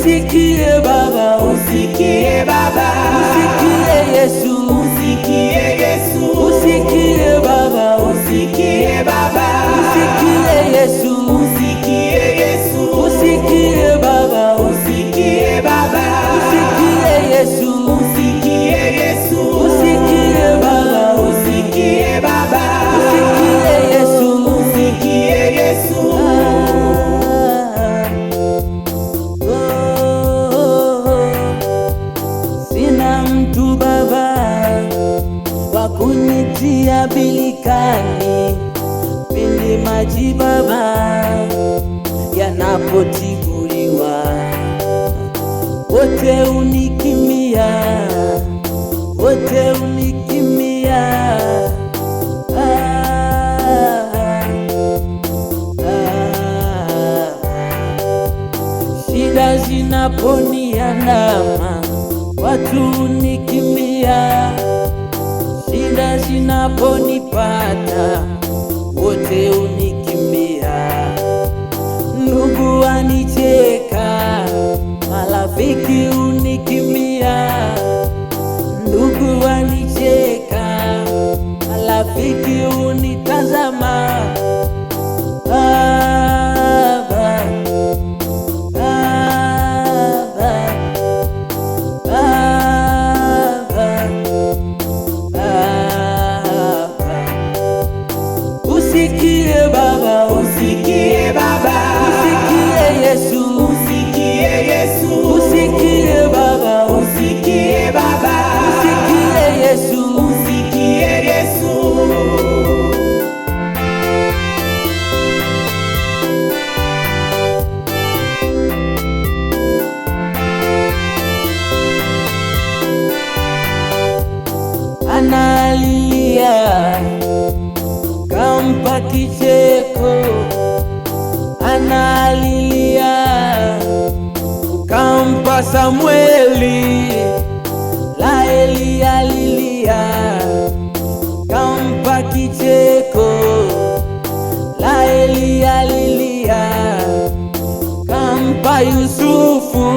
usikie Baba, usikie Baba, usikie Yesu, usikie Yesu, usikie Baba, usikie Baba, usikie Yesu, usikie Yesu, usikie Baba, usikie Baba, usikie Yesu, usikie Yesu, usikie Baba, usikie Baba, usikie Yesu, usikie Yesu. Sina mtu Baba wa kunitia bilikani pindi maji Baba yanapotibuliwa, wote unikimbia, wote unikimbia. Shida zinaponiandama, watu unikimbia. Shida zinaponipata, wote unikimbia. Ndugu wanicheka, marafiki unikimbia. Ndugu wanicheka, marafiki unitazama. Baba, Baba, Baba, Baba. Usikie Baba, Usikie Baba, usikie Yesu, usikie Yesu, usikie Baba, usikie Baba, usikie Yesu, usikie Yesu. analia kampa kicheko, analilia kampa Samueli, Laeli alilia kampa kicheko, Laeli alilia kampa Yusufu.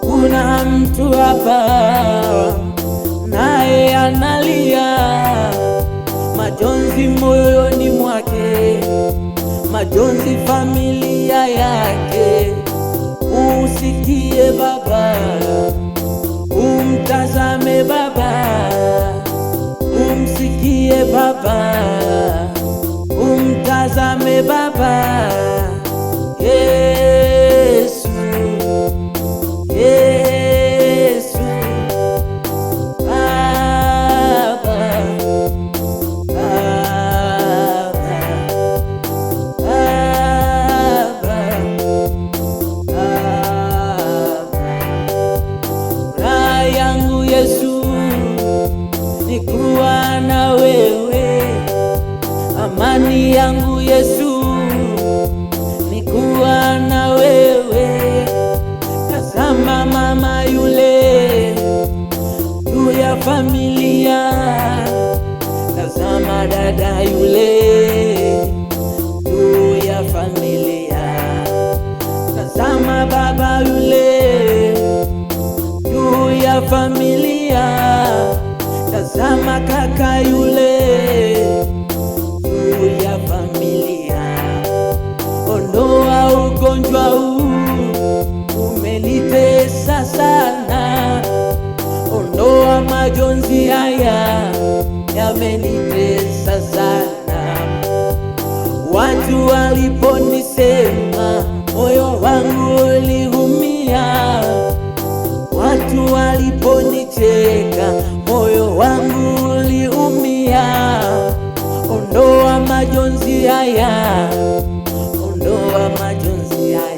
Kuna mtu hapa naye analia, majonzi moyoni mwake, majonzi familia yake. Usikie Baba, umtazame Baba, umsikie Baba, umtazame Baba. Yesu, Yesu, Baba, Baba, Baba, Baba. Raha yangu Yesu ni kuwa na wewe, amani yangu Yesu ni kuwa na wewe. Tazama mama yule juu ya familia, tazama dada yule juu ya familia, tazama baba yule juu ya familia, tazama kaka yule juu ya familia. Ondoa ugonjwa huu umenitesa sana, ondoa majonzi haya yamenitesa sana. Watu waliponisema moyo wangu uliumia, watu waliponicheka moyo wangu uliumia. Ondoa majonzi haya, ondoa majonzi haya.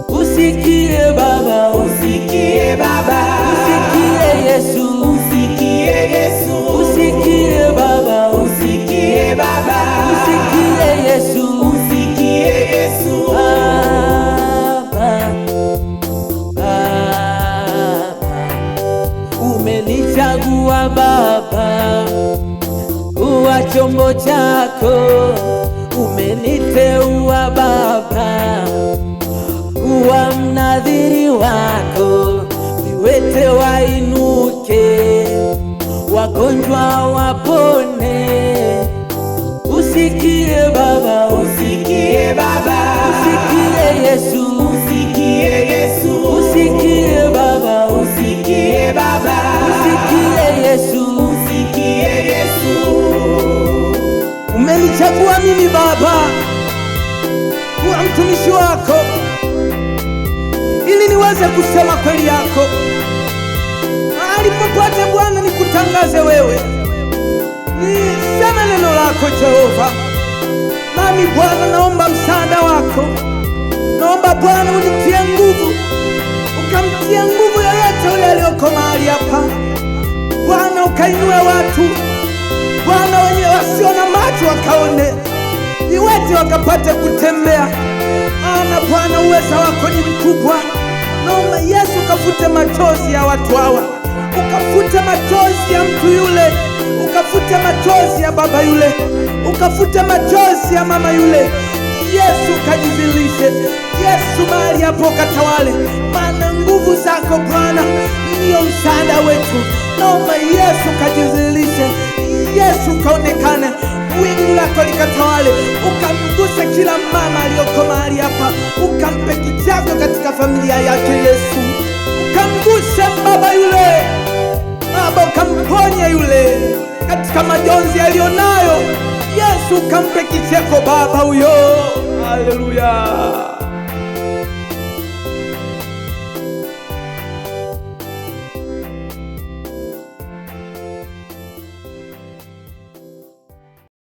Usikie Baba, Usikie Baba, usikie Yesu, usikie Yesu, usikie Baba, usikie Baba, usikie Yesu, wako, viwete wainuke, wagonjwa wapone. Usikie Baba, usikie Baba, usikie Yesu, usikie Yesu, usikie Baba, usikie Baba, usikie Yesu, usikie Yesu. Umenichagua mimi Baba kuwa mtumishi wako, ili niweze kusema kweli yako mahali popote Bwana, nikutangaze wewe, niseme neno lako Jehova. Nami Bwana naomba msaada wako, naomba Bwana unitie nguvu, ukamtie nguvu yoyote yule aliyoko mahali hapa Bwana, ukainue watu Bwana wenye wasio na macho wakaone, viwete wakapate kutembea. Ana Bwana uweza wako ni mkubwa. Naomba Yesu ukafute machozi ya watu hawa, ukafute machozi ya mtu yule, ukafute machozi ya baba yule, ukafute machozi ya mama yule. Yesu kajizilishe, Yesu mahali hapo katawale, maana nguvu zako Bwana ndiyo msaada wetu. Naomba Yesu kajizilishe, Yesu kaonekane, wingu lako likatawale, ukamguse kila mama aliyoko mahali hapa, ukampe kichako katika familia yake Yesu, ukamguse baba yule, Baba ukamponye yule katika majonzi aliyonayo Yesu, ukampe kicheko baba huyo. Haleluya.